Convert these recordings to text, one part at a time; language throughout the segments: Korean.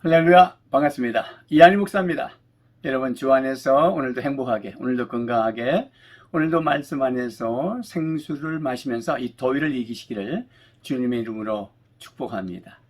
할렐루야, 반갑습니다. 이한희 목사입니다. 여러분 주 안에서 오늘도 행복하게, 오늘도 건강하게, 오늘도 말씀 안에서 생수를 마시면서 이 더위를 이기시기를 주님의 이름으로 축복합니다.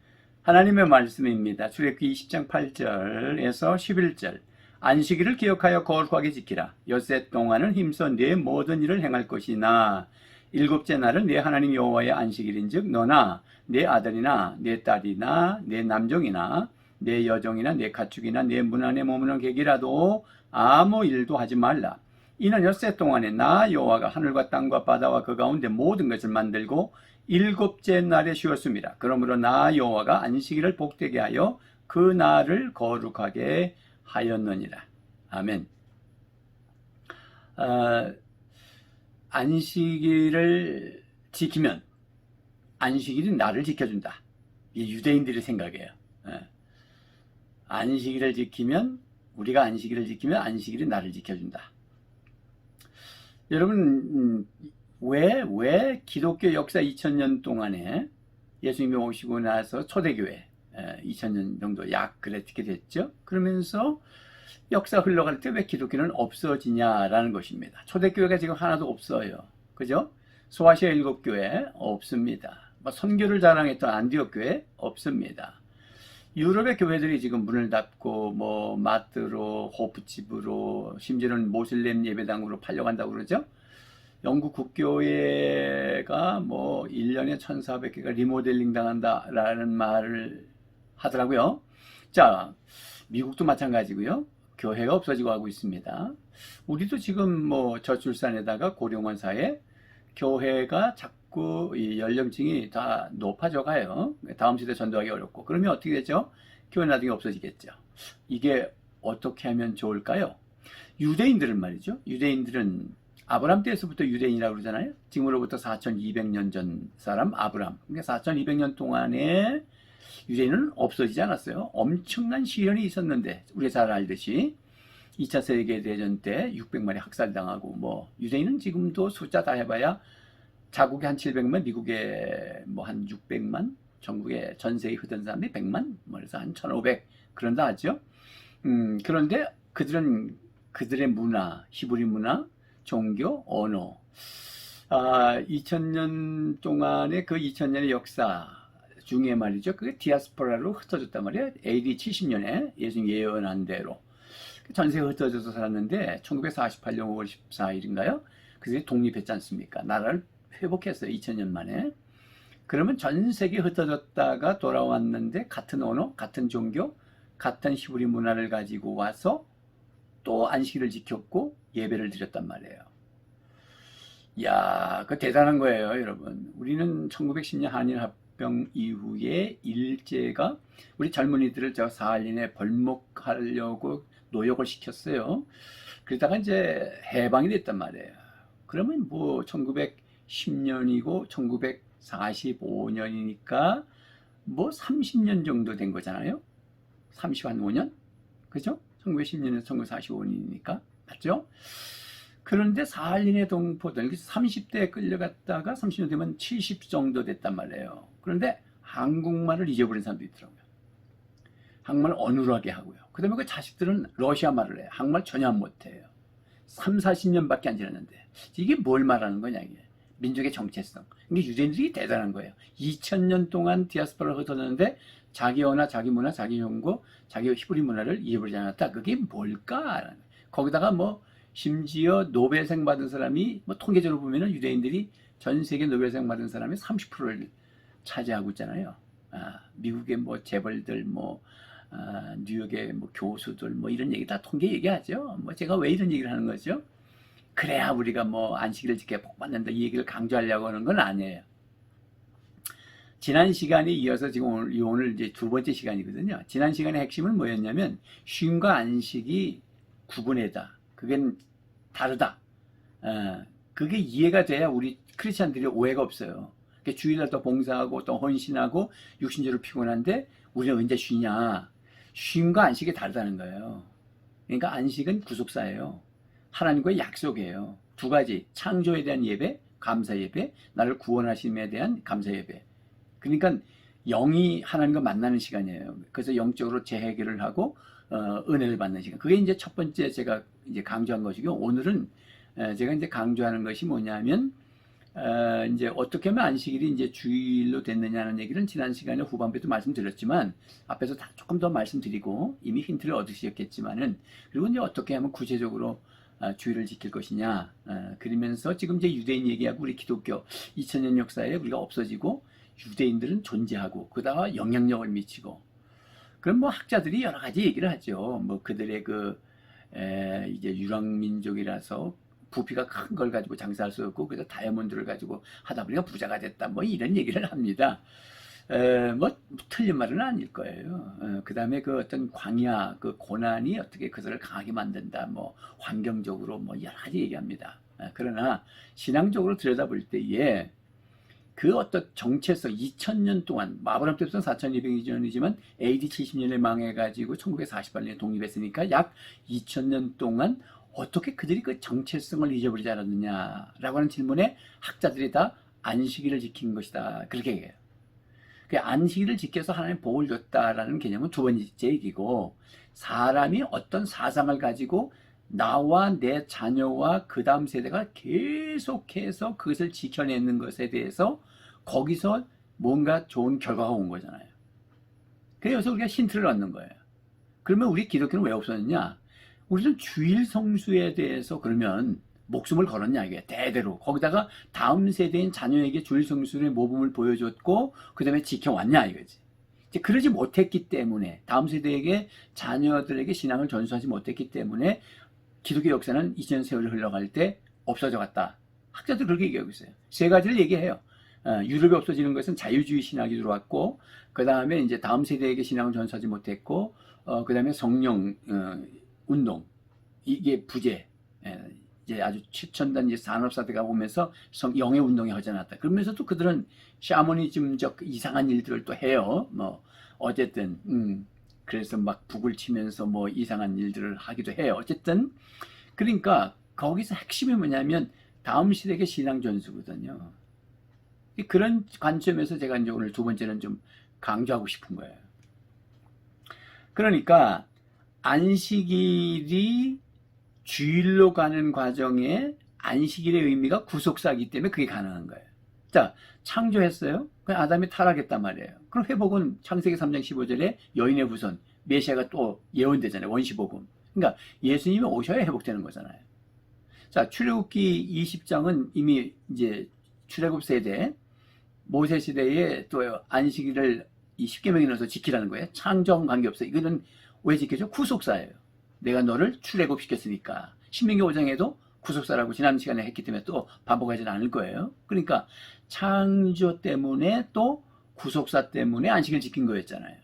하나님의 말씀입니다. 출애굽기 20장 8절에서 11절. 안식일을 기억하여 거룩하게 지키라. 엿새 동안은 힘써 네 모든 일을 행할 것이나 일곱째 날은 네 하나님 여호와의 안식일인즉 너나 네 아들이나 네 딸이나 네 남종이나 내 여종이나 내 가축이나 내 문 안에 머무는 객이라도 아무 일도 하지 말라. 이는 엿새 동안에 나 여호와가 하늘과 땅과 바다와 그 가운데 모든 것을 만들고 일곱째 날에 쉬었습니다. 그러므로 나 여호와가 안식일을 복되게 하여 그 날을 거룩하게 하였느니라. 아멘. 안식일을 지키면 안식일이 나를 지켜준다. 이 유대인들의 생각이에요. 안식일을 지키면 우리가 안식일을 지키면 안식일이 나를 지켜준다. 여러분 왜 기독교 역사 2000년 동안에 예수님이 오시고 나서 초대교회 2000년 정도 약 그렇게 됐죠. 그러면서 역사 흘러갈 때 왜 기독교는 없어지냐라는 것입니다. 초대교회가 지금 하나도 없어요. 그죠? 소아시아 7교회 없습니다. 선교를 자랑했던 안디옥 교회 없습니다. 유럽의 교회들이 지금 문을 닫고 마트로 호프집으로 심지어는 모슬렘 예배당으로 팔려간다고 그러죠. 영국 국교회가 1년에 1400개가 리모델링 당한다라는 말을 하더라고요. 자, 미국도 마찬가지고요. 교회가 없어지고 하고 있습니다. 우리도 지금 저출산에다가 고령화 사회 교회가 자꾸 이 연령층이 다 높아져 가요. 다음 세대 전도하기 어렵고. 그러면 어떻게 되죠? 교회 나중에 없어지겠죠. 이게 어떻게 하면 좋을까요? 유대인들은 말이죠. 유대인들은 아브람 때에서부터 유대인이라고 그러잖아요. 지금으로부터 4200년 전 사람 아브람. 그러니까 4200년 동안에 유대인은 없어지지 않았어요. 엄청난 시련이 있었는데 우리가 잘 알듯이 2차 세계대전 때 600만이 학살당하고 유대인은 지금도 숫자 다 해봐야 자국에 한 700만, 미국에 한 600만, 전국에 전 세계 흩은 사람이 100만, 그래서 한 1500 그런다 하죠. 그런데 그들의 문화, 히브리 문화, 종교, 언어 2000년 동안의 그 2000년의 역사 중에 말이죠. 그게 디아스포라로 흩어졌단 말이에요. AD 70년에 예수님 예언한 대로 전 세계에 흩어져서 살았는데 1948년 5월 14일인가요? 그들이 독립했지 않습니까? 나라를 회복했어요. 2000년 만에. 그러면 전 세계에 흩어졌다가 돌아왔는데 같은 언어, 같은 종교, 같은 히브리 문화를 가지고 와서 또 안식일을 지켰고 예배를 드렸단 말이에요. 이야, 그 대단한 거예요, 여러분. 우리는 1910년 한일합병 이후에 일제가 우리 젊은이들을 저 사할 이내 벌목하려고 노역을 시켰어요. 그러다가 이제 해방이 됐단 말이에요. 그러면 1910년이고 1945년이니까 30년 정도 된 거잖아요. 35년? 그죠? 1910년에서 1945년이니까. 맞죠? 그런데 사할린의 동포들, 30대에 끌려갔다가 30년 되면 70 정도 됐단 말이에요. 그런데 한국말을 잊어버린 사람도 있더라고요. 한국말을 어눌하게 하고요. 그 다음에 그 자식들은 러시아 말을 해요. 한국말 전혀 못해요. 3, 40년밖에 안 지났는데. 이게 뭘 말하는 거냐, 이게. 민족의 정체성. 이게 유대인들이 대단한 거예요. 2000년 동안 디아스포라를 흩어졌는데 자기 언어, 자기 문화, 자기 연구, 자기 히브리 문화를 잊어버리지 않았다. 그게 뭘까? 거기다가 심지어 노벨상 받은 사람이 통계적으로 보면은 유대인들이 전 세계 노벨상 받은 사람의 30%를 차지하고 있잖아요. 미국의 재벌들, 뉴욕의 교수들, 이런 얘기 다 통계 얘기하죠. 제가 왜 이런 얘기를 하는 거죠? 그래야 우리가 안식일을 지켜야 복 받는다 이 얘기를 강조하려고 하는 건 아니에요. 지난 시간에 이어서 지금 오늘 이제 두 번째 시간이거든요. 지난 시간의 핵심은 뭐였냐면 쉼과 안식이 구분해다. 그게 다르다. 그게 이해가 돼야 우리 크리스찬들이 오해가 없어요. 주일날 또 봉사하고 또 헌신하고 육신적으로 피곤한데 우리는 언제 쉬냐. 쉼과 안식이 다르다는 거예요. 그러니까 안식은 구속사예요. 하나님과의 약속이에요. 두 가지, 창조에 대한 예배, 감사 예배, 나를 구원하심에 대한 감사 예배. 그러니까 영이 하나님과 만나는 시간이에요. 그래서 영적으로 재해결을 하고 은혜를 받는 시간. 그게 이제 첫 번째 제가 이제 강조한 것이고, 오늘은 제가 이제 강조하는 것이 뭐냐면 이제 어떻게 하면 안식일이 이제 주일로 됐느냐는 얘기는 지난 시간에 후반부에도 말씀드렸지만, 앞에서 다 조금 더 말씀드리고 이미 힌트를 얻으셨겠지만은, 그리고 이제 어떻게 하면 구체적으로 주일을 지킬 것이냐, 그러면서 지금 이제 유대인 얘기하고 우리 기독교 2000년 역사에 우리가 없어지고 유대인들은 존재하고 그다가 영향력을 미치고, 그럼 뭐 학자들이 여러 가지 얘기를 하죠. 뭐 그들의 이제 유랑민족이라서 부피가 큰 걸 가지고 장사할 수 없고, 그래서 다이아몬드를 가지고 하다 보니까 부자가 됐다, 뭐 이런 얘기를 합니다. 뭐 틀린 말은 아닐 거예요. 그 다음에 그 어떤 광야, 그 고난이 어떻게 그들을 강하게 만든다, 뭐 환경적으로 뭐 여러 가지 얘기합니다. 그러나 신앙적으로 들여다볼 때에 그 어떤 정체성, 2000년 동안, 아브라함 때부터 4200년이지만 AD 70년에 망해가지고 1948년에 독립했으니까 약 2000년 동안 어떻게 그들이 그 정체성을 잊어버리지 않았느냐라고 하는 질문에 학자들이 다 안식일을 지킨 것이다, 그렇게 얘기해요. 그 안식일을 지켜서 하나님 복을 줬다라는 개념은 두 번째 얘기고, 사람이 어떤 사상을 가지고 나와 내 자녀와 그 다음 세대가 계속해서 그것을 지켜내는 것에 대해서 거기서 뭔가 좋은 결과가 온 거잖아요. 그래서 우리가 힌트를 얻는 거예요. 그러면 우리 기독교는 왜 없었느냐? 우리는 주일 성수에 대해서 그러면 목숨을 걸었냐, 이게 대대로. 거기다가 다음 세대인 자녀에게 주일 성수의 모범을 보여줬고 그 다음에 지켜왔냐, 이거지. 이제 그러지 못했기 때문에, 다음 세대에게, 자녀들에게 신앙을 전수하지 못했기 때문에 기독교 역사는 2000년 세월이 흘러갈 때 없어져 갔다. 학자들 그렇게 얘기하고 있어요. 세 가지를 얘기해요. 유럽이 없어지는 것은 자유주의 신학이 들어왔고, 그 다음에 이제 다음 세대에게 신앙을 전수하지 못했고, 그 다음에 성령 운동, 이게 부재, 이제 아주 최첨단 이제 산업사대가 오면서 영의 운동이 허전하다. 그러면서도 그들은 샤머니즘적 이상한 일들을 또 해요. 뭐 어쨌든 그래서 막 북을 치면서 뭐 이상한 일들을 하기도 해요. 어쨌든 그러니까 거기서 핵심이 뭐냐면 다음 시대의 신앙 전수거든요. 그런 관점에서 제가 이제 오늘 두 번째는 좀 강조하고 싶은 거예요. 그러니까 안식일이 주일로 가는 과정에 안식일의 의미가 구속사이기 때문에 그게 가능한 거예요. 자, 창조했어요. 그럼 아담이 타락했단 말이에요. 그럼 회복은 창세기 3장 15절에 여인의 후손, 메시아가 또 예언되잖아요. 원시복음. 그러니까 예수님이 오셔야 회복되는 거잖아요. 자, 출애굽기 20장은 이미 이제 출애굽 세대, 모세 시대에 또 안식일을 이 10계명에 넣어서 지키라는 거예요. 창조하고는 관계없어요. 이거는 왜 지켜줘? 구속사예요. 내가 너를 출애굽시켰으니까. 신명기 5장에도 구속사라고 지난 시간에 했기 때문에 또 반복하지는 않을 거예요. 그러니까 창조 때문에 또 구속사 때문에 안식을 지킨 거였잖아요.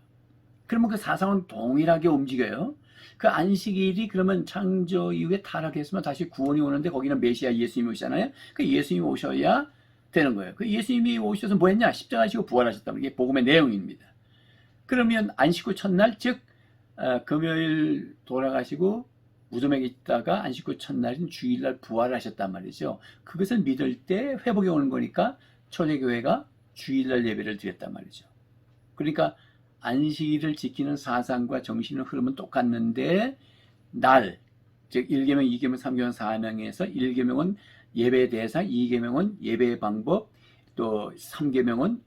그러면 그 사상은 동일하게 움직여요. 그 안식일이 그러면 창조 이후에 타락했으면 다시 구원이 오는데 거기는 메시아 예수님이 오시잖아요. 그 예수님이 오셔야 되는 거예요. 그 예수님이 오셔서 뭐 했냐? 십자가 지고 부활하셨다는 게 복음의 내용입니다. 그러면 안식 후 첫날, 즉 금요일 돌아가시고 무덤에 있다가 안식 후 첫날인 주일날 부활하셨단 말이죠. 그것을 믿을 때 회복이 오는 거니까 초대교회가 주일날 예배를 드렸단 말이죠. 그러니까 안식일을 지키는 사상과 정신의 흐름은 똑같는데 날, 즉 1계명, 2계명, 3계명, 4계명에서 1계명은 예배의 대상, 2계명은 예배의 방법, 또 3계명은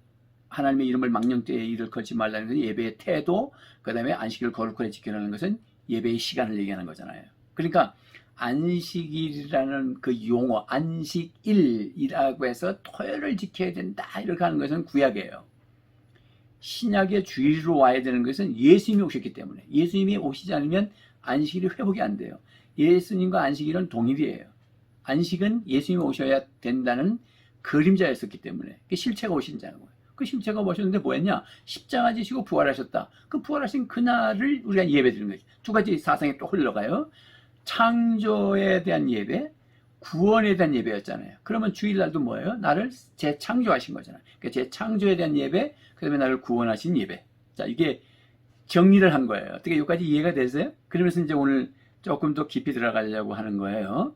하나님의 이름을 망령되이 일을 걸지 말라는 것은 예배의 태도, 그 다음에 안식일을 거룩하게 지키라는 것은 예배의 시간을 얘기하는 거잖아요. 그러니까 안식일이라는 그 용어, 안식일이라고 해서 토요일을 지켜야 된다 이렇게 하는 것은 구약이에요. 신약의 주일로 와야 되는 것은 예수님이 오셨기 때문에, 예수님이 오시지 않으면 안식일이 회복이 안 돼요. 예수님과 안식일은 동일이에요. 안식은 예수님이 오셔야 된다는 그림자였었기 때문에, 실체가 오신 자는 거예요. 그 실체가 오셨는데 뭐 했냐? 십자가 지시고 부활하셨다. 그 부활하신 그날을 우리가 예배 드리는 거지. 두 가지 사상이 또 흘러가요. 창조에 대한 예배, 구원에 대한 예배였잖아요. 그러면 주일날도 뭐예요? 나를 재창조하신 거잖아요. 그러니까 재창조에 대한 예배, 그 다음에 나를 구원하신 예배. 자, 이게 정리를 한 거예요. 어떻게 여기까지 이해가 되세요? 그러면서 이제 오늘 조금 더 깊이 들어가려고 하는 거예요.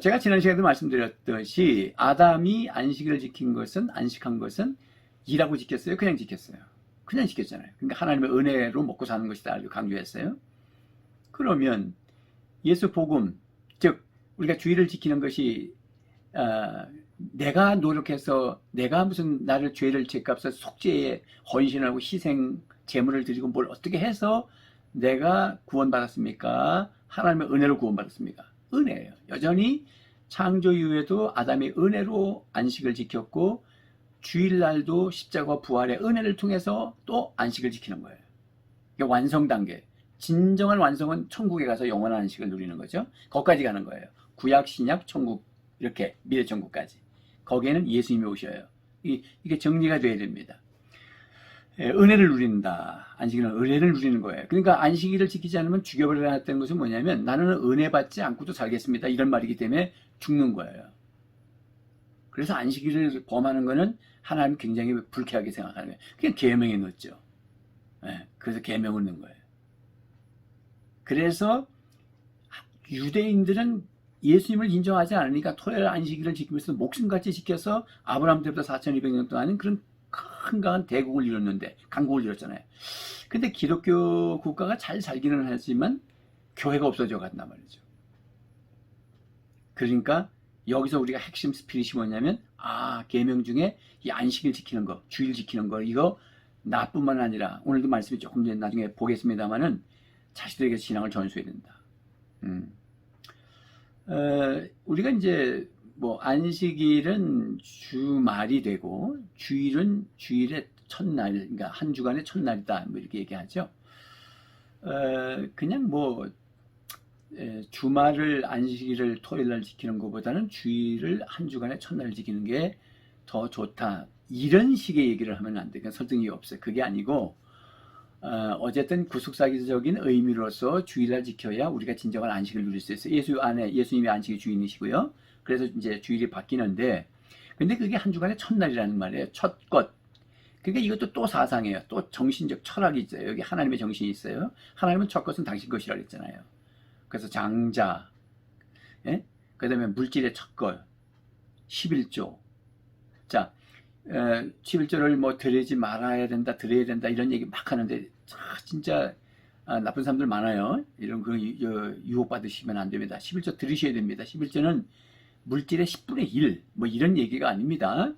제가 지난 시간에도 말씀드렸듯이 아담이 안식일을 지킨 것은, 안식한 것은 일하고 지켰어요? 그냥 지켰어요? 그냥 지켰잖아요. 그러니까 하나님의 은혜로 먹고 사는 것이다 강조했어요. 그러면 예수 복음, 즉 우리가 주의를 지키는 것이 내가 노력해서 내가 무슨 나를 죄를 죄값을 속죄에 헌신하고 희생 제물을 드리고 뭘 어떻게 해서 내가 구원받았습니까? 하나님의 은혜로 구원받았습니까? 은혜예요. 여전히 창조 이후에도 아담이 은혜로 안식을 지켰고 주일날도 십자가 부활의 은혜를 통해서 또 안식을 지키는 거예요. 이게 완성 단계. 진정한 완성은 천국에 가서 영원한 안식을 누리는 거죠. 거기까지 가는 거예요. 구약, 신약, 천국 이렇게 미래 천국까지. 거기에는 예수님이 오셔요. 이게 정리가 돼야 됩니다. 은혜를 누린다. 안식일은 은혜를 누리는 거예요. 그러니까 안식일을 지키지 않으면 죽여버려야 했다는 것은 뭐냐면 나는 은혜 받지 않고도 살겠습니다. 이런 말이기 때문에 죽는 거예요. 그래서 안식일을 범하는 거는 하나님 굉장히 불쾌하게 생각하는 거예요. 그냥 계명에 넣었죠. 그래서 계명을 넣은 거예요. 그래서 유대인들은 예수님을 인정하지 않으니까 토요일 안식일을 지키면서 목숨같이 지켜서 아브라함 때부터 4200년 동안은 그런 큰강한 대국을 이뤘는데 강국을 이뤘잖아요. 근데 기독교 국가가 잘 살기는 하지만 교회가 없어져 간단 말이죠. 그러니까 여기서 우리가 핵심 스피릿이 뭐냐면 계명 중에 이 안식일 지키는 거, 주일 지키는 거 이거 나뿐만 아니라 오늘도 말씀이 조금 전에 나중에 보겠습니다만은 자식들에게 신앙을 전수해야 된다. 우리가 이제 뭐 안식일은 주말이 되고 주일은 주일의 첫날, 그러니까 한 주간의 첫날이다 뭐 이렇게 얘기하죠. 그냥 뭐 주말을 안식일을 토요일날 지키는 것보다는 주일을 한 주간의 첫날을 지키는 게 더 좋다. 이런 식의 얘기를 하면 안 돼. 그러니까 설득이 없어요. 그게 아니고 어쨌든 구속사기적인 의미로서 주일날 지켜야 우리가 진정한 안식을 누릴 수 있어요. 예수님이 안식의 주인이시고요. 그래서 이제 주일이 바뀌는데, 근데 그게 한 주간의 첫날이라는 말이에요. 첫 것. 그러니까 이것도 또 사상이에요. 또 정신적 철학이 있어요. 여기 하나님의 정신이 있어요. 하나님은 첫 것은 당신 것이라 그랬잖아요. 그래서 장자, 그 다음에 물질의 첫 것, 11조. 자, 11조를 뭐 드리지 말아야 된다, 드려야 된다 이런 얘기 막 하는데 진짜 나쁜 사람들 많아요. 이런 그 유혹받으시면 안 됩니다. 11조 드리셔야 됩니다. 11조는 물질의 10분의 1, 뭐 이런 얘기가 아닙니다.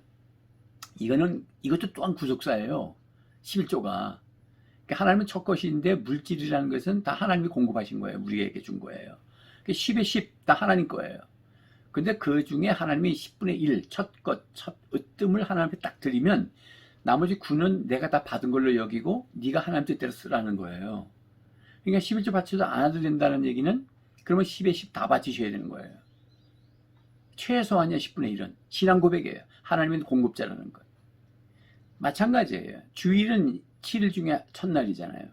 이것도 또한 구속사예요. 11조가. 그러니까 하나님은 첫 것인데 물질이라는 것은 다 하나님이 공급하신 거예요. 우리에게 준 거예요. 10의 10 다 하나님 거예요. 근데 그 중에 하나님이 10분의 1, 첫 으뜸을 하나님께 딱 드리면 나머지 9는 내가 다 받은 걸로 여기고 네가 하나님 뜻대로 쓰라는 거예요. 그러니까 11조 바쳐도 안 와도 된다는 얘기는 그러면 10의 10 다 바치셔야 되는 거예요. 최소한이야 10분의 1은. 신앙 고백이에요. 하나님은 공급자라는 것. 마찬가지예요. 주일은 7일 중에 첫날이잖아요.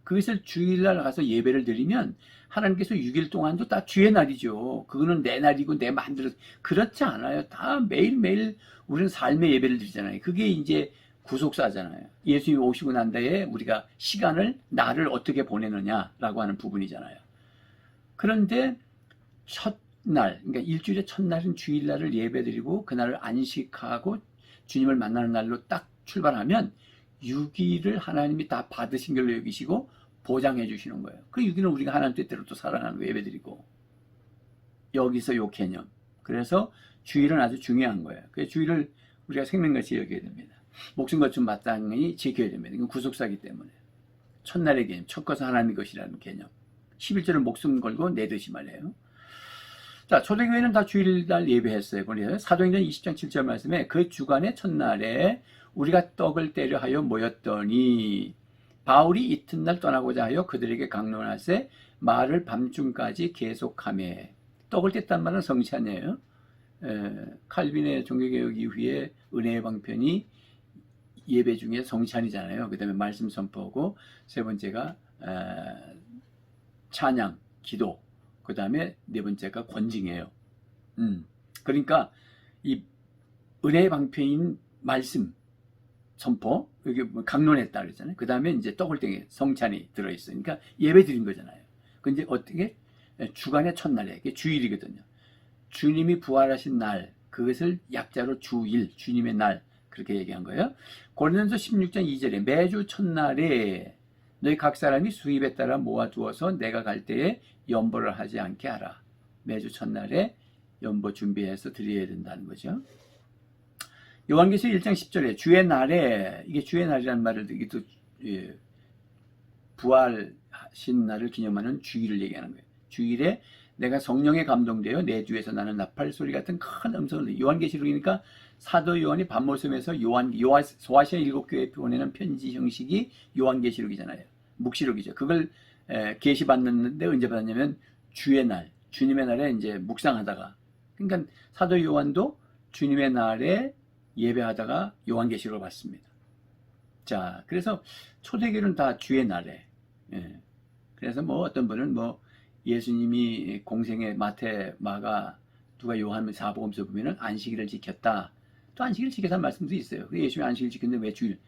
그것을 주일날 가서 예배를 드리면 하나님께서 6일 동안도 다 주의 날이죠. 그거는 내 날이고 내 마음대로. 그렇지 않아요. 다 매일매일 우리는 삶의 예배를 드리잖아요. 그게 이제 구속사잖아요. 예수님이 오시고 난 다음에 우리가 날을 어떻게 보내느냐라고 하는 부분이잖아요. 그런데 첫날, 그러니까 일주일의 첫날은 주일날을 예배드리고 그날을 안식하고 주님을 만나는 날로 딱 출발하면 6일을 하나님이 다 받으신 걸로 여기시고 보장해 주시는 거예요. 그 6일은 우리가 하나님 뜻대로 또 살아나는 예배드리고 여기서 요 개념. 그래서 주일은 아주 중요한 거예요. 그래서 주일을 우리가 생명같이 여겨야 됩니다. 목숨같이 마땅히 지켜야 됩니다. 이건 구속사기 때문에. 첫날의 개념, 첫 것은 하나님의 것이라는 개념. 11절을 목숨 걸고 내듯이 말이에요. 자, 초대교회는 다 주일날 예배했어요. 보니까 사도행전 20장 7절 말씀에 그 주간의 첫날에 우리가 떡을 떼려 하여 모였더니 바울이 이튿날 떠나고자 하여 그들에게 강론하세 말을 밤중까지 계속하매. 떡을 뗐단 말은 성찬이에요. 칼빈의 종교개혁 이후에 은혜의 방편이 예배 중에 성찬이잖아요. 그 다음에 말씀 선포하고 세 번째가 찬양, 기도, 그 다음에 네 번째가 권징이에요. 그러니까 이 은혜의 방편인 말씀 선포, 여기 강론했다 그랬잖아요. 그 다음에 이제 떡을 땡에 성찬이 들어있어요. 그러니까 예배 드린 거잖아요. 근데 어떻게? 주간의 첫날에, 이게 주일이거든요. 주님이 부활하신 날, 그것을 약자로 주일, 주님의 날, 그렇게 얘기한 거예요. 고린도서 16장 2절에 매주 첫날에 너희 각 사람이 수입에 따라 모아두어서 내가 갈 때에 연보를 하지 않게 하라. 매주 첫날에 연보 준비해서 드려야 된다는 거죠. 요한계시록 1장 10절에 주의 날에, 이게 주의 날이라는 말을 이게 또 부활하신 날을 기념하는 주일을 얘기하는 거예요. 주일에 내가 성령에 감동되어 내 주에서 나는 나팔 소리 같은 큰 음성을, 요한계시록이니까 사도 요한이 밤모섬에서 소아시아 7교회에 보내는 편지 형식이 요한계시록이잖아요. 묵시록이죠. 그걸 계시 받는데 언제 받았냐면 주의 날, 주님의 날에 이제 묵상하다가, 그러니까 사도 요한도 주님의 날에 예배하다가 요한계시록을 받습니다. 자, 그래서 초대교회는 다 주의 날에, 그래서 뭐 어떤 분은 뭐 예수님이 공생의 마태, 마가, 누가 요한 사복음서 보면은 안식일을 지켰다. 또 안식일을 지켰다는 말씀도 있어요. 예수님이 안식일을 지켰는데 왜 주일?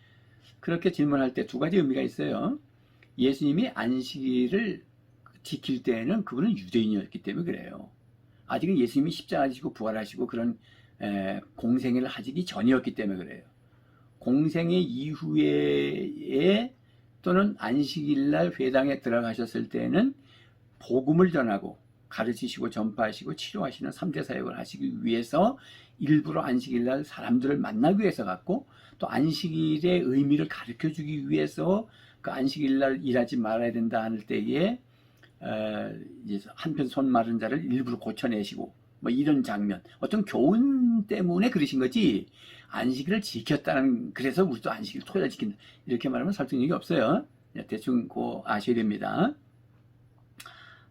그렇게 질문할 때 두 가지 의미가 있어요. 예수님이 안식일을 지킬 때에는 그분은 유대인이었기 때문에 그래요. 아직은 예수님이 십자가 지시고 부활하시고 그런 공생애를 하시기 전이었기 때문에 그래요. 공생애 이후에 또는 안식일날 회당에 들어가셨을 때는 복음을 전하고 가르치시고 전파하시고 치료하시는 3대 사역을 하시기 위해서 일부러 안식일날 사람들을 만나기 위해서 갔고, 또 안식일의 의미를 가르쳐주기 위해서 그 안식일날 일하지 말아야 된다 하는 때에 한편 손 마른 자를 일부러 고쳐내시고 뭐 이런 장면, 어떤 교훈 때문에 그러신 거지 안식일을 지켰다는, 그래서 우리도 안식일 토요일 지킨다 이렇게 말하면 설득력이 없어요. 대충 그거 아셔야 됩니다.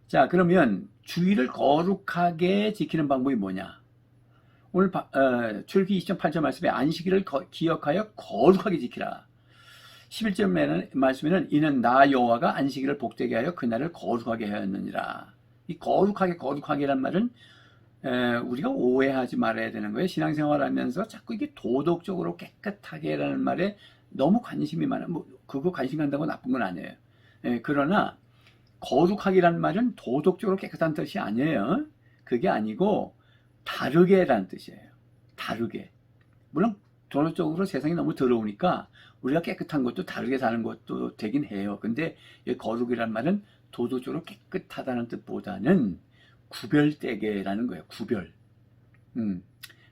자, 그러면 주일을 거룩하게 지키는 방법이 뭐냐? 오늘 출애굽기 20장 8절 말씀에 안식일을 기억하여 거룩하게 지키라. 11절 말씀에는 이는 나 여호와가 안식일을 복되게 하여 그날을 거룩하게 하였느니라. 이 거룩하게란 말은 우리가 오해하지 말아야 되는 거예요. 신앙생활하면서 자꾸 이게 도덕적으로 깨끗하게라는 말에 너무 관심이 많아. 뭐 그거 관심 간다고 나쁜 건 아니에요. 그러나 거룩하기란 말은 도덕적으로 깨끗한 뜻이 아니에요. 그게 아니고 다르게라는 뜻이에요. 다르게. 물론 도덕적으로 세상이 너무 더러우니까 우리가 깨끗한 것도 다르게 사는 것도 되긴 해요. 근데 이 거룩이란 말은 도덕적으로 깨끗하다는 뜻보다는 구별되게라는 거예요. 구별.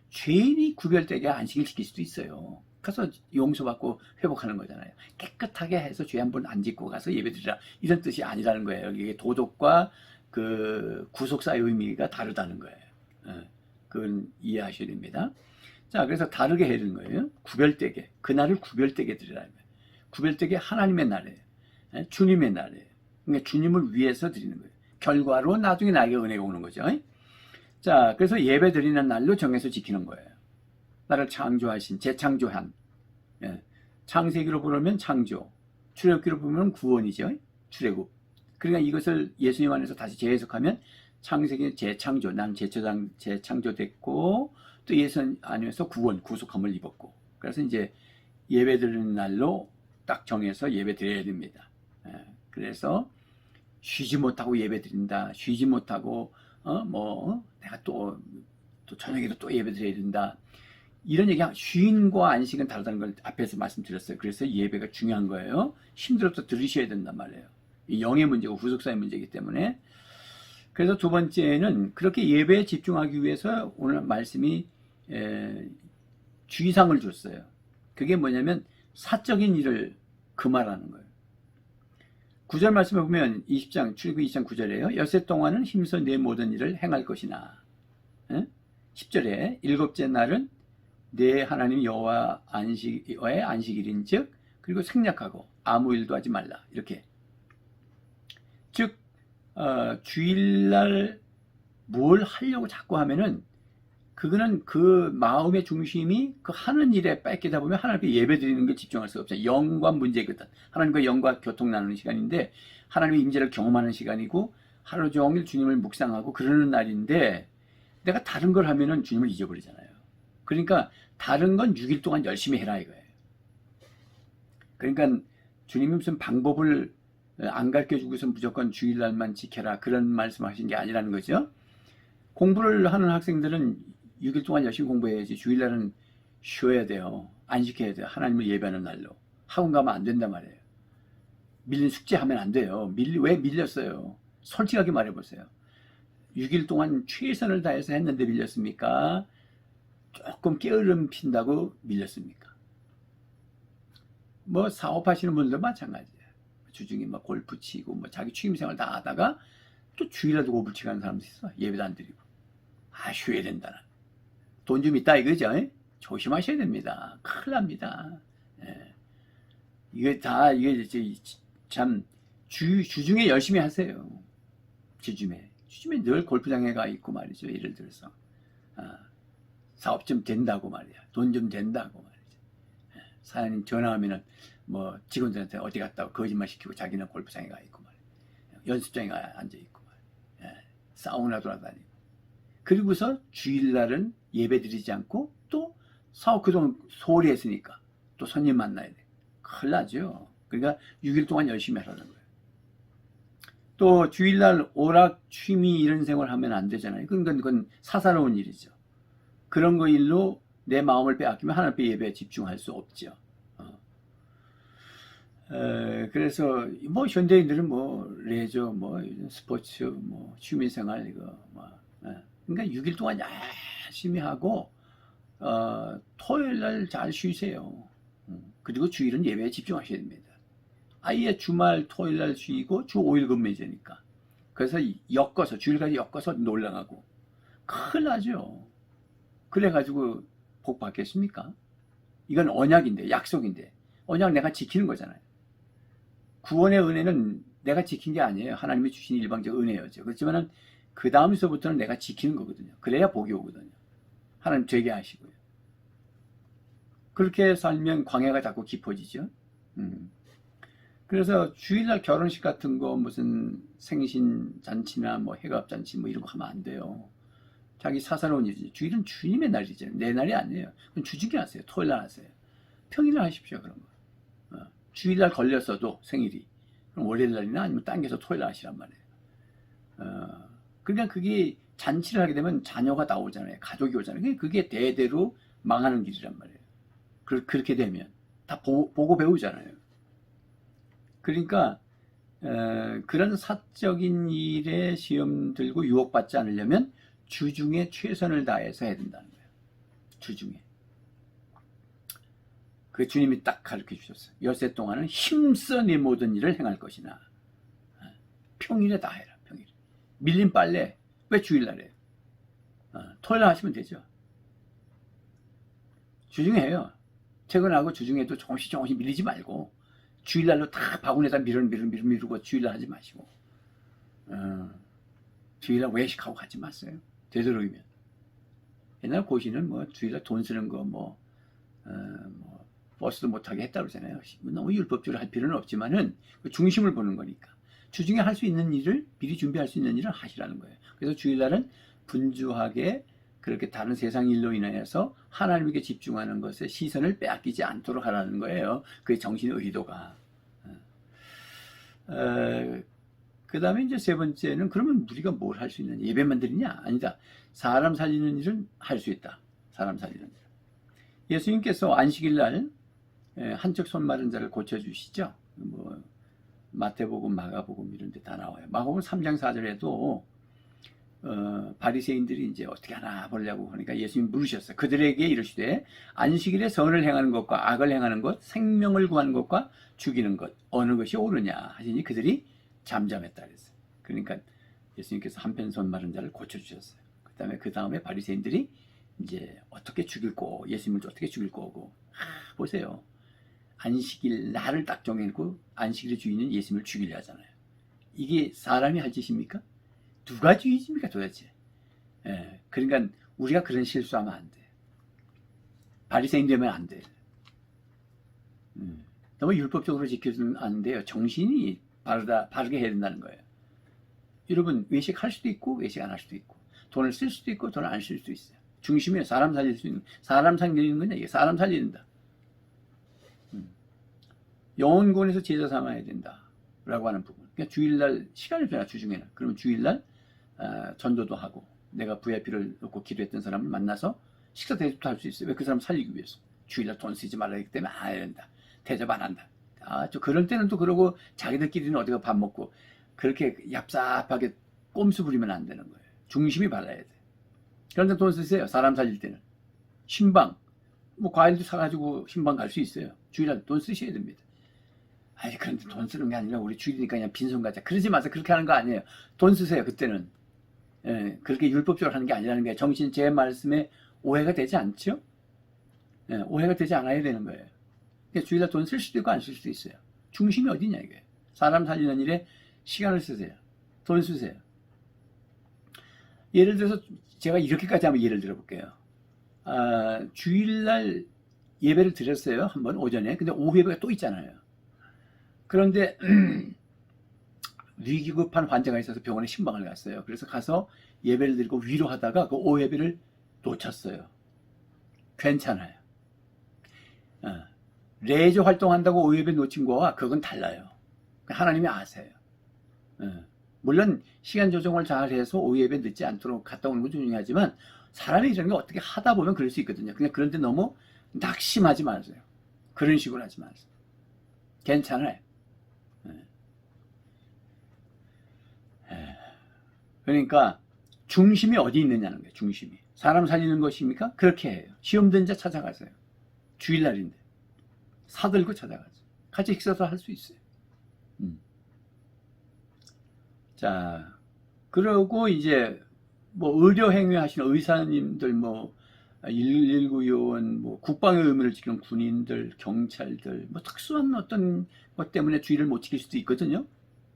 죄인이 구별되게 안식일 지킬 수도 있어요. 가서 용서받고 회복하는 거잖아요. 깨끗하게 해서 죄 한 번 안 짓고 가서 예배드리라, 이런 뜻이 아니라는 거예요. 이게 도덕과 그 구속사의 의미가 다르다는 거예요. 그건 이해하셔야 됩니다. 자, 그래서 다르게 해야 되는 거예요. 구별되게, 그날을 구별되게 드리라는 거예요. 구별되게 하나님의 날이에요. 주님의 날이에요. 그러니까 주님을 위해서 드리는 거예요. 결과로 나중에 나에게 은혜가 오는 거죠. 자, 그래서 예배 드리는 날로 정해서 지키는 거예요. 나를 창조하신, 재창조한. 창세기로 보면 창조, 출애굽기로 보면 구원이죠. 출애굽. 그러니까 이것을 예수님 안에서 다시 재해석하면 창세기 재창조, 난 재창조됐고 또 예수 안에서 구원, 구속함을 입었고. 그래서 이제 예배 드리는 날로 딱 정해서 예배 드려야 됩니다. 그래서 쉬지 못하고 예배 드린다, 쉬지 못하고 내가 또 저녁에도 또 예배 드려야 된다, 이런 얘기, 쉼과 안식은 다르다는 걸 앞에서 말씀드렸어요. 그래서 예배가 중요한 거예요. 힘들어도 들으셔야 된단 말이에요. 영의 문제고 후속사의 문제이기 때문에. 그래서 두 번째는 그렇게 예배에 집중하기 위해서 오늘 말씀이 주의사항을 줬어요. 그게 뭐냐면 사적인 일을 금하라는 거예요. 9절 말씀에 보면 20장, 출애굽기 20장 9절에요. 엿새 동안은 힘써 내 모든 일을 행할 것이나. 10절에 일곱째 날은 내 하나님 여호와 안식의 안식일인즉 그리고 생략하고 아무 일도 하지 말라. 이렇게. 즉 주일날 뭘 하려고 자꾸 하면은 그거는 그 마음의 중심이 그 하는 일에 뺏기다 보면 하나님께 예배드리는 게 집중할 수가 없어요. 영과 문제거든. 하나님과 영과 교통 나누는 시간인데 하나님의 임재를 경험하는 시간이고 하루 종일 주님을 묵상하고 그러는 날인데 내가 다른 걸 하면은 주님을 잊어버리잖아요. 그러니까 다른 건 6일 동안 열심히 해라 이거예요. 그러니까 주님이 무슨 방법을 안 가르쳐주고서 무조건 주일날만 지켜라 그런 말씀하신 게 아니라는 거죠. 공부를 하는 학생들은 6일 동안 열심히 공부해야지 주일날은 쉬어야 돼요. 안 지켜야 돼요. 하나님을 예배하는 날로. 학원 가면 안 된단 말이에요. 밀린 숙제하면 안 돼요. 왜 밀렸어요? 솔직하게 말해보세요. 6일 동안 최선을 다해서 했는데 밀렸습니까? 조금 게으름 핀다고 밀렸습니까? 뭐 사업하시는 분들도 마찬가지예요. 주중에 막 골프 치고 뭐 자기 취미생활 다 하다가 또 주일에도 골프 가는 사람도 있어. 예배도 안 드리고. 아, 쉬어야 된다는. 돈 좀 있다 이거죠? 조심하셔야 됩니다. 큰일 납니다. 예. 이게 참 주중에 열심히 하세요. 주중에 늘 골프장에 가 있고 말이죠. 예를 들어서 사업 좀 된다고 말이야. 돈 좀 된다고 말이죠. 예. 사장님 전화하면은 뭐 직원들한테 어디 갔다고 거짓말 시키고 자기는 골프장에 가 있고 말이야. 연습장에 앉아 있고 말이야. 예. 사우나 돌아다니고. 그리고서 주일날은 예배 드리지 않고 또 사업 그동안 소홀히 했으니까 또 손님 만나야 돼. 큰일 나죠. 그러니까 6일 동안 열심히 하라는 거예요. 또 주일날 오락, 취미 이런 생활 하면 안 되잖아요. 그건 사사로운 일이죠. 그런 거 일로 내 마음을 빼앗기면 하나님께 예배에 집중할 수 없죠. 그래서 뭐 현대인들은 뭐 레저, 뭐 스포츠, 뭐 취미생활 이거 그러니까 6일 동안 열심히 하고 토요일날 잘 쉬세요. 그리고 주일은 예배에 집중하셔야 됩니다. 아예 주말 토요일날 쉬고 주 5일 근무제니까. 그래서 엮어서 주일까지 엮어서 놀러가고 큰일 나죠. 그래가지고 복 받겠습니까? 이건 언약인데, 약속인데, 언약 내가 지키는 거잖아요. 구원의 은혜는 내가 지킨 게 아니에요. 하나님이 주신 일방적 은혜였죠. 그렇지만은 그 다음서부터는 내가 지키는 거거든요. 그래야 복이 오거든요. 하나님 되게 하시고요. 그렇게 살면 광야가 자꾸 깊어지죠. 그래서 주일날 결혼식 같은 거 무슨 생신 잔치나 뭐 해갑 잔치 뭐 이런 거 하면 안 돼요. 자기 사사로운 일이지. 주일은 주님의 날이잖아요. 내 날이 아니에요. 그럼 주중에 하세요. 토요일날 하세요. 평일날 하십시오. 그런 거. 주일날 걸렸어도 생일이 그럼 월요일날이나 아니면 당겨서 토요일날 하시란 말이에요. 그러니까 그게 잔치를 하게 되면 자녀가 나오잖아요. 가족이 오잖아요. 그게 대대로 망하는 길이란 말이에요. 그렇게 되면 다 보고 배우잖아요. 그러니까 그런 사적인 일에 시험 들고 유혹받지 않으려면 주중에 최선을 다해서 해야 된다는 거예요. 주중에. 그 주님이 딱 가르쳐 주셨어요. 엿새 동안은 힘써 네 모든 일을 행할 것이나 평일에 다 해라. 평일에. 밀린 빨래 왜 주일날 해요? 토요일날 하시면 되죠. 주중에 해요. 퇴근하고 주중에도 조금씩 밀리지 말고 주일날로 다 바구니에다 미루고 주일날 하지 마시고 주일날 외식하고 가지 마세요. 되도록이면. 옛날 고시는 뭐 주일날 돈 쓰는 거 뭐 버스도 못하게 했다고 그러잖아요. 너무 율법적으로 할 필요는 없지만은 중심을 보는 거니까. 주중에 할 수 있는 일을 미리 준비할 수 있는 일을 하시라는 거예요. 그래서 주일날은 분주하게 그렇게 다른 세상 일로 인해서 하나님께 집중하는 것에 시선을 빼앗기지 않도록 하라는 거예요. 그게 정신의 의도가. 그 다음에 이제 세 번째는 그러면 우리가 뭘 할 수 있는 예배만 드리냐? 아니다. 사람 살리는 일은 할 수 있다. 사람 살리는 일. 예수님께서 안식일 날 한쪽 손 마른 자를 고쳐주시죠. 뭐 마태복음, 마가복음 이런 데 다 나와요. 마가복음 3장 4절에도 바리새인들이 이제 어떻게 하나 보려고 하니까 예수님 물으셨어요. 그들에게 이르시되 안식일에 선을 행하는 것과 악을 행하는 것, 생명을 구하는 것과 죽이는 것 어느 것이 옳으냐 하시니 그들이 잠잠했다 그랬어요. 그러니까 예수님께서 한편 손 마른 자를 고쳐주셨어요. 그 다음에 바리새인들이 이제 어떻게 죽일 거, 예수님을 어떻게 죽일 거고 보세요. 안식일 날을 딱 정해놓고 안식일의 주인은 예수님을 죽이려 하잖아요. 이게 사람이 할 짓입니까? 누가 주인입니까 도대체? 그러니까 우리가 그런 실수하면 안 돼. 바리새인 되면 안 돼. 너무 율법적으로 지켜주면 안 돼요. 정신이 바르게 해야 된다는 거예요. 여러분 외식할 수도 있고 외식 안 할 수도 있고 돈을 쓸 수도 있고 돈을 안 쓸 수도 있어요. 중심에 사람 살릴 수 있는 사람 살리는 거냐 이게 사람 살리는다. 영혼권에서 제자 삼아야 된다라고 하는 부분. 그러니까 주일날 시간을 빼라 주중에는. 그러면 주일날 전도도 하고 내가 VIP를 놓고 기도했던 사람을 만나서 식사 대접도 할 수 있어요. 왜 그 사람 살리기 위해서. 주일날 돈 쓰지 말라기 때문에 안 해야 된다. 대접 안 한다. 저 그럴 때는 또 그러고 자기들끼리는 어디가 밥 먹고 그렇게 얍삽하게 꼼수 부리면 안 되는 거예요. 중심이 발라야 돼. 그런데 돈 쓰세요. 사람 살릴 때는. 신방. 뭐 과일도 사가지고 신방 갈 수 있어요. 주일날 돈 쓰셔야 됩니다. 아니 그런데 돈 쓰는 게 아니라 우리 주일이니까 그냥 빈손 가자. 그러지 마세요. 그렇게 하는 거 아니에요. 돈 쓰세요. 그때는. 예, 그렇게 율법적으로 하는 게 아니라는 게 정신 제 말씀에 오해가 되지 않죠? 예, 오해가 되지 않아야 되는 거예요. 주일날 돈 쓸 수도 있고 안 쓸 수도 있어요. 중심이 어디냐 이게. 사람 살리는 일에 시간을 쓰세요. 돈 쓰세요. 예를 들어서 제가 이렇게까지 한번 예를 들어볼게요. 주일날 예배를 드렸어요. 한번 오전에. 근데 오후 예배가 또 있잖아요. 그런데 위기급한 환자가 있어서 병원에 신방을 갔어요. 그래서 가서 예배를 드리고 위로하다가 그 오후 예배를 놓쳤어요. 괜찮아요. 레이저 활동한다고 오후 예배 놓친 거와 그건 달라요. 하나님이 아세요. 물론 시간 조정을 잘 해서 오후 예배 늦지 않도록 갔다 오는 건 중요하지만 사람이 이런 게 어떻게 하다 보면 그럴 수 있거든요. 그냥 그런데 너무 낙심하지 마세요. 그런 식으로 하지 마세요. 괜찮아요. 그러니까 중심이 어디 있느냐는 거예요. 중심이. 사람 살리는 것입니까? 그렇게 해요. 시험 든 자 찾아가세요. 주일날인데. 사들고 찾아가세요. 같이 식사도 할 수 있어요. 자, 그러고 이제 뭐 의료 행위 하시는 의사님들, 뭐 119 요원, 뭐 국방의 의무를 지키는 군인들, 경찰들, 뭐 특수한 어떤 것 때문에 주의를 못 지킬 수도 있거든요.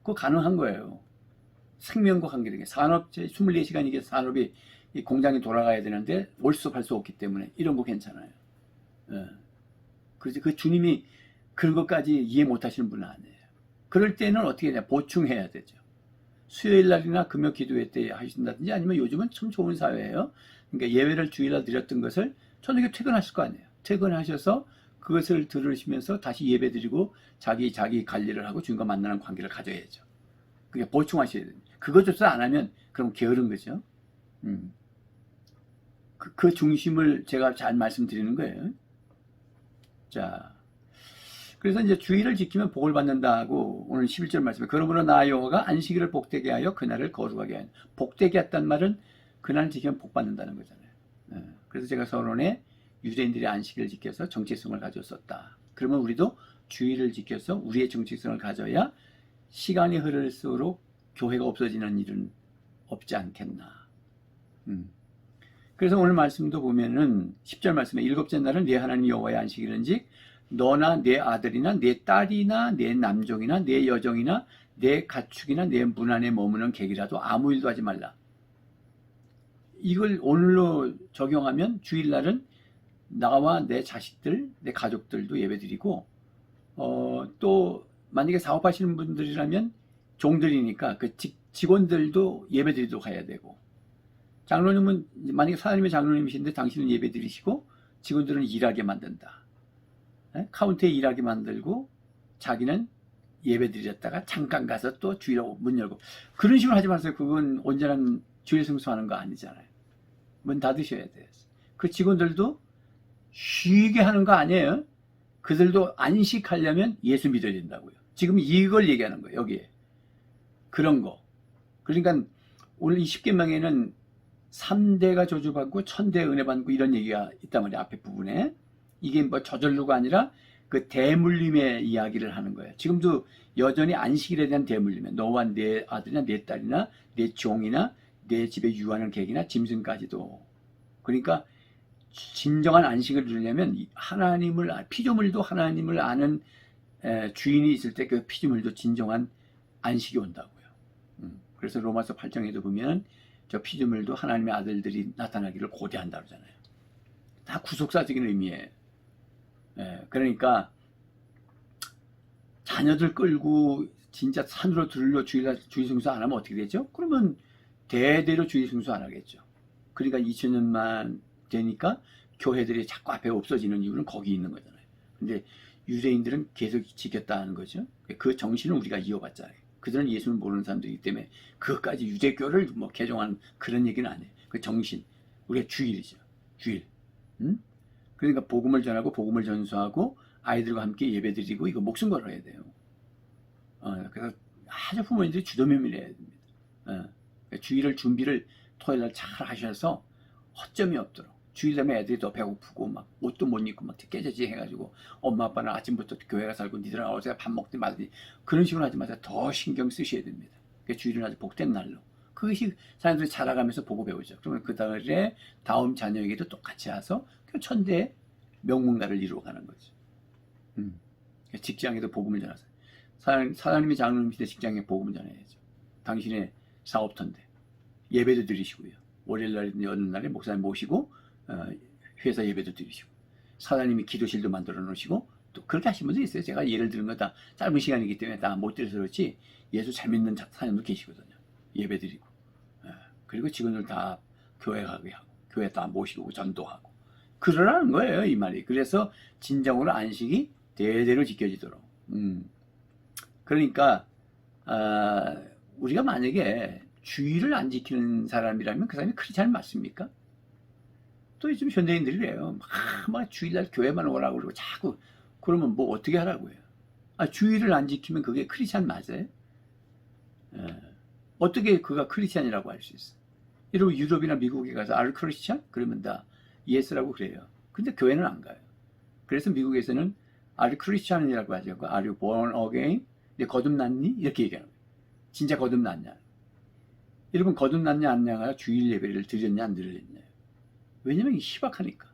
그거 가능한 거예요. 생명과 관계되게 산업체 24시간이게 산업이 이 공장이 돌아가야 되는데 월수업할 수 없기 때문에 이런 거 괜찮아요. 그래서 그 주님이 그런 것까지 이해 못 하시는 분은 아니에요. 그럴 때는 어떻게 해야 되냐? 보충해야 되죠. 수요일 날이나 금요 기도회 때 하신다든지 아니면 요즘은 참 좋은 사회예요. 그러니까 예배를 주일날 드렸던 것을 저녁에 퇴근하실 거 아니에요. 퇴근하셔서 그것을 들으시면서 다시 예배 드리고 자기 관리를 하고 주님과 만나는 관계를 가져야죠. 그게 보충하셔야 됩니다. 그것조차 안 하면 그럼 게으른 거죠. 그 중심을 제가 잘 말씀드리는 거예요. 자, 그래서 이제 주의를 지키면 복을 받는다고 오늘 11절 말씀에 그러므로 나 여호와가 안식일을 복되게 하여 그날을 거룩하게 하여 복되게 했단 말은 그날을 지키면 복 받는다는 거잖아요. 그래서 제가 서론에 유대인들이 안식일을 지켜서 정체성을 가졌었다. 그러면 우리도 주의를 지켜서 우리의 정체성을 가져야 시간이 흐를수록 교회가 없어지는 일은 없지 않겠나. 그래서 오늘 말씀도 보면은 10절 말씀에 일곱째 날은 내 하나님 여호와의 안식일인즉 너나 내 아들이나 내 딸이나 내 남종이나 내 여종이나 내 가축이나 내 문 안에 머무는 객이라도 아무 일도 하지 말라. 이걸 오늘로 적용하면 주일날은 나와 내 자식들, 내 가족들도 예배드리고 또 만약에 사업하시는 분들이라면 종들이니까 그 직원들도 예배드리도록 해야 되고 장로님은 만약에 사장님의 장로님이신데 당신은 예배드리시고 직원들은 일하게 만든다. 카운터에 일하게 만들고 자기는 예배드렸다가 잠깐 가서 또 주일에 문 열고 그런 식으로 하지 마세요. 그건 온전한 주일 성수하는 거 아니잖아요. 문 닫으셔야 돼요. 그 직원들도 쉬게 하는 거 아니에요. 그들도 안식하려면 예수 믿어야 된다고요. 지금 이걸 얘기하는 거예요. 여기에. 그런 거. 그러니까 오늘 이 10계명에는 3대가 저주받고 1000대 은혜 받고 이런 얘기가 있단 말이에요. 앞에 부분에. 이게 뭐 저절로가 아니라 그 대물림의 이야기를 하는 거예요. 지금도 여전히 안식일에 대한 대물림에 너와 내 아들이나 내 딸이나 내 종이나 내 집에 유하는 객이나 짐승까지도. 그러니까 진정한 안식을 누리려면 하나님을 피조물도 하나님을 아는 주인이 있을 때 그 피조물도 진정한 안식이 온다고요. 그래서 로마서 8장에도 보면 저 피조물도 하나님의 아들들이 나타나기를 고대한다 그러잖아요. 다 구속사적인 의미예요. 그러니까 자녀들 끌고 진짜 산으로 들러 주일 성수 안 하면 어떻게 되죠? 그러면 대대로 주일 성수 안 하겠죠. 그러니까 2000년만 되니까 교회들이 자꾸 앞에 없어지는 이유는 거기 있는 거잖아요. 근데 유대인들은 계속 지켰다는 거죠. 그 정신을 우리가 이어갔잖아요. 그들은 예수를 모르는 사람들이기 때문에 그것까지 유대교를 뭐 개종하는 그런 얘기는 아니에요. 그 정신, 우리가 주일이죠. 주일. 그러니까 복음을 전하고 복음을 전수하고 아이들과 함께 예배드리고 이거 목숨 걸어야 돼요. 그래서 아주 부모님들이 주도면밀해야 됩니다. 그러니까 주일을 준비를 토요일날 잘 하셔서 허점이 없도록. 주일 되면 애들이 더 배고프고 막 옷도 못 입고 막 깨져지 해가지고 엄마 아빠는 아침부터 교회 가서 살고 니들은 어제 밥 먹든 말든 그런 식으로 하지 마세요. 더 신경 쓰셔야 됩니다. 그러니까 주일은 아주 복된 날로. 그것이 사람들이 자라가면서 보고 배우죠. 그러면 그 달에 다음 자녀에게도 똑같이 와서 그 천대의 명문가를 이루어가는 거죠. 직장에도 복음을 전하세요. 사장님이 장로님 밑에 직장에 복음을 전해야죠. 당신의 사업터인데 예배도 드리시고요. 월요일날, 어느 날에 목사님 모시고 회사 예배도 드리시고 사장님이 기도실도 만들어 놓으시고 또 그렇게 하신 분도 있어요. 제가 예를 들은 거 다 짧은 시간이기 때문에 다 못 드려서 그렇지 예수 잘 믿는 사장님도 계시거든요. 예배 드리고 그리고 직원들 다 교회 가게 하고 교회 다 모시고 전도하고 그러라는 거예요, 이 말이. 그래서 진정으로 안식이 대대로 지켜지도록. 그러니까 우리가 만약에 주의를 안 지키는 사람이라면 그 사람이 크리스찬 맞습니까? 또 요즘 현대인들이 그래요. 막 주일날 교회만 오라고 그러고 자꾸 그러면 뭐 어떻게 하라고 해요? 주의를 안 지키면 그게 크리스찬 맞아요? 어떻게 그가 크리스찬이라고 할 수 있어요? 여러분 유럽이나 미국에 가서 아르 크리스찬? 그러면 다 예스라고 그래요. 근데 교회는 안 가요. 그래서 미국에서는 아르 크리스찬이라고 하죠. Are you born again? 거듭났니? 이렇게 얘기하는 거예요. 진짜 거듭났냐? 여러분 거듭났냐 안 냐가 주일 예배를 드렸냐 안 드렸냐? 왜냐면 희박하니까.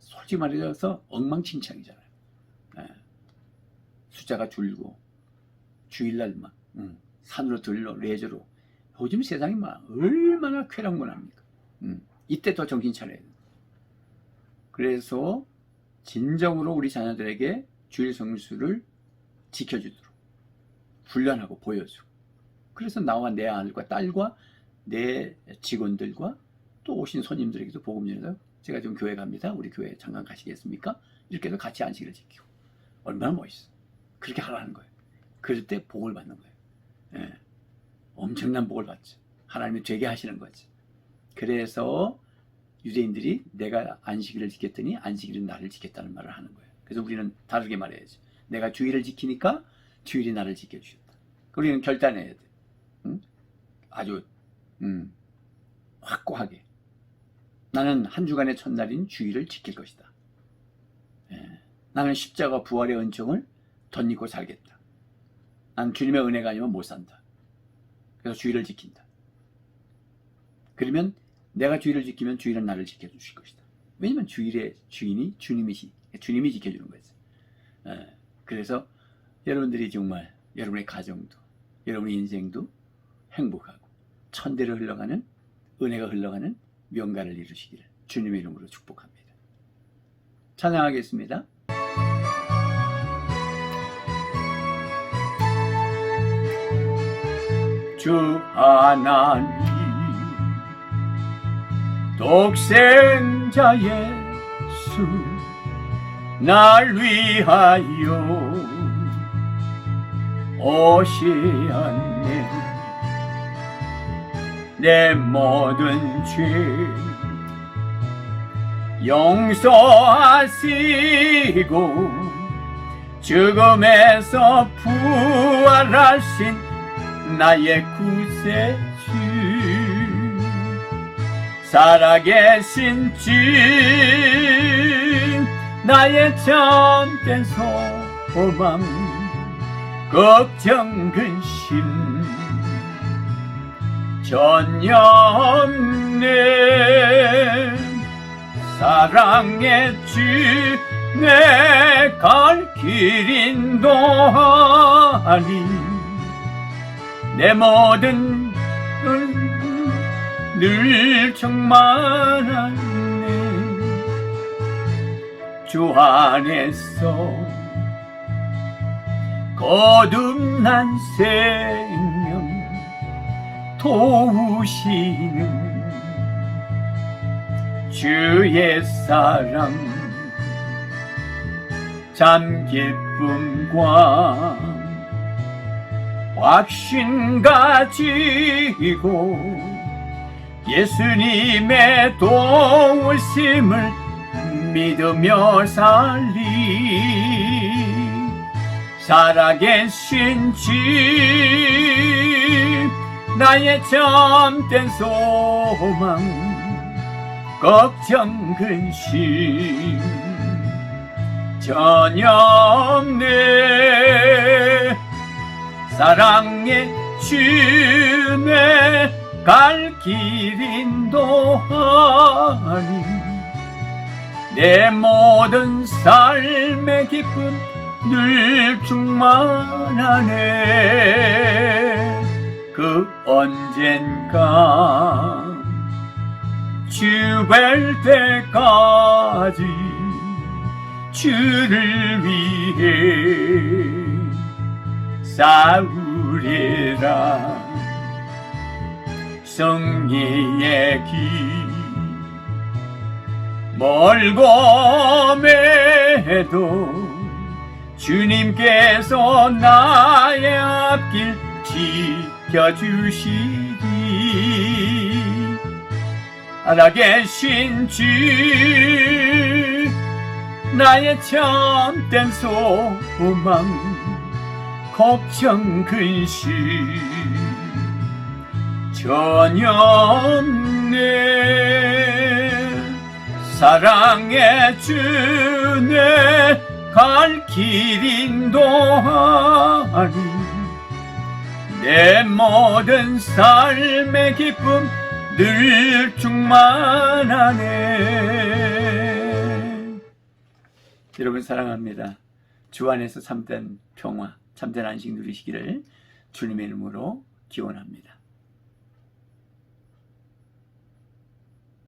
솔직히 말해서 엉망진창이잖아요. 숫자가 줄고 주일날 막 산으로 들러 레저로 요즘 세상이 막 얼마나 쾌락문화입니까? 이때 더 정신 차려야 돼요. 그래서 진정으로 우리 자녀들에게 주일 성수를 지켜주도록 훈련하고 보여주고 그래서 나와 내 아들과 딸과 내 직원들과 또 오신 손님들에게도 복음 전해서 제가 지금 교회 갑니다. 우리 교회 잠깐 가시겠습니까? 이렇게 해서 같이 안식일을 지키고 얼마나 멋있어. 그렇게 하라는 거예요. 그럴 때 복을 받는 거예요. 엄청난 복을 받죠. 하나님이 되게 하시는 거지. 그래서 유대인들이 내가 안식일을 지켰더니 안식일은 나를 지켰다는 말을 하는 거예요. 그래서 우리는 다르게 말해야죠. 내가 주일을 지키니까 주일이 나를 지켜주셨다. 우리는 결단해야 돼. 아주 확고하게 나는 한 주간의 첫날인 주일을 지킬 것이다. 나는 십자가 부활의 은총을 덧입고 살겠다. 난 주님의 은혜가 아니면 못 산다. 그래서 주일을 지킨다. 그러면 내가 주일을 지키면 주일은 나를 지켜주실 것이다. 왜냐면 주일의 주인이 주님이 지켜주는 거죠. 그래서 여러분들이 정말 여러분의 가정도 여러분의 인생도 행복하고 천대로 흘러가는 은혜가 흘러가는 명가를 이루시기를 주님의 이름으로 축복합니다. 찬양하겠습니다. 주 하나님 독생자 예수 날 위하여 오시었네. 내 모든 죄 용서하시고 죽음에서 부활하신 나의 구세주 살아계신 주 나의 참된 소망 걱정 근심 전혀 없네. 사랑의 주 내 갈 길 인도하니 내 모든 늘 충만하네. 주 안에서 거듭난 생명 도우시는 주의 사랑 참 기쁨과 확신 가지고 예수님의 도우심을 믿으며 살리 살아계신 주 나의 참된 소망 걱정 근심 전혀 없네 사랑의 주내 갈 길 인도하니 내 모든 삶의 기쁨 늘 충만하네 그 언젠가 주 뵐 때까지 주를 위해 싸우리라 승리의 길 멀고 매도 주님께서 나의 앞길 지켜주시리 살아계신 주 나의 참된 소망 걱정 근심 전혀 없네 사랑의 주내 갈 길 인도하니 내 모든 삶의 기쁨 늘 충만하네. 여러분 사랑합니다. 주 안에서 참된 평화, 참된 안식 누리시기를 주님의 이름으로 기원합니다.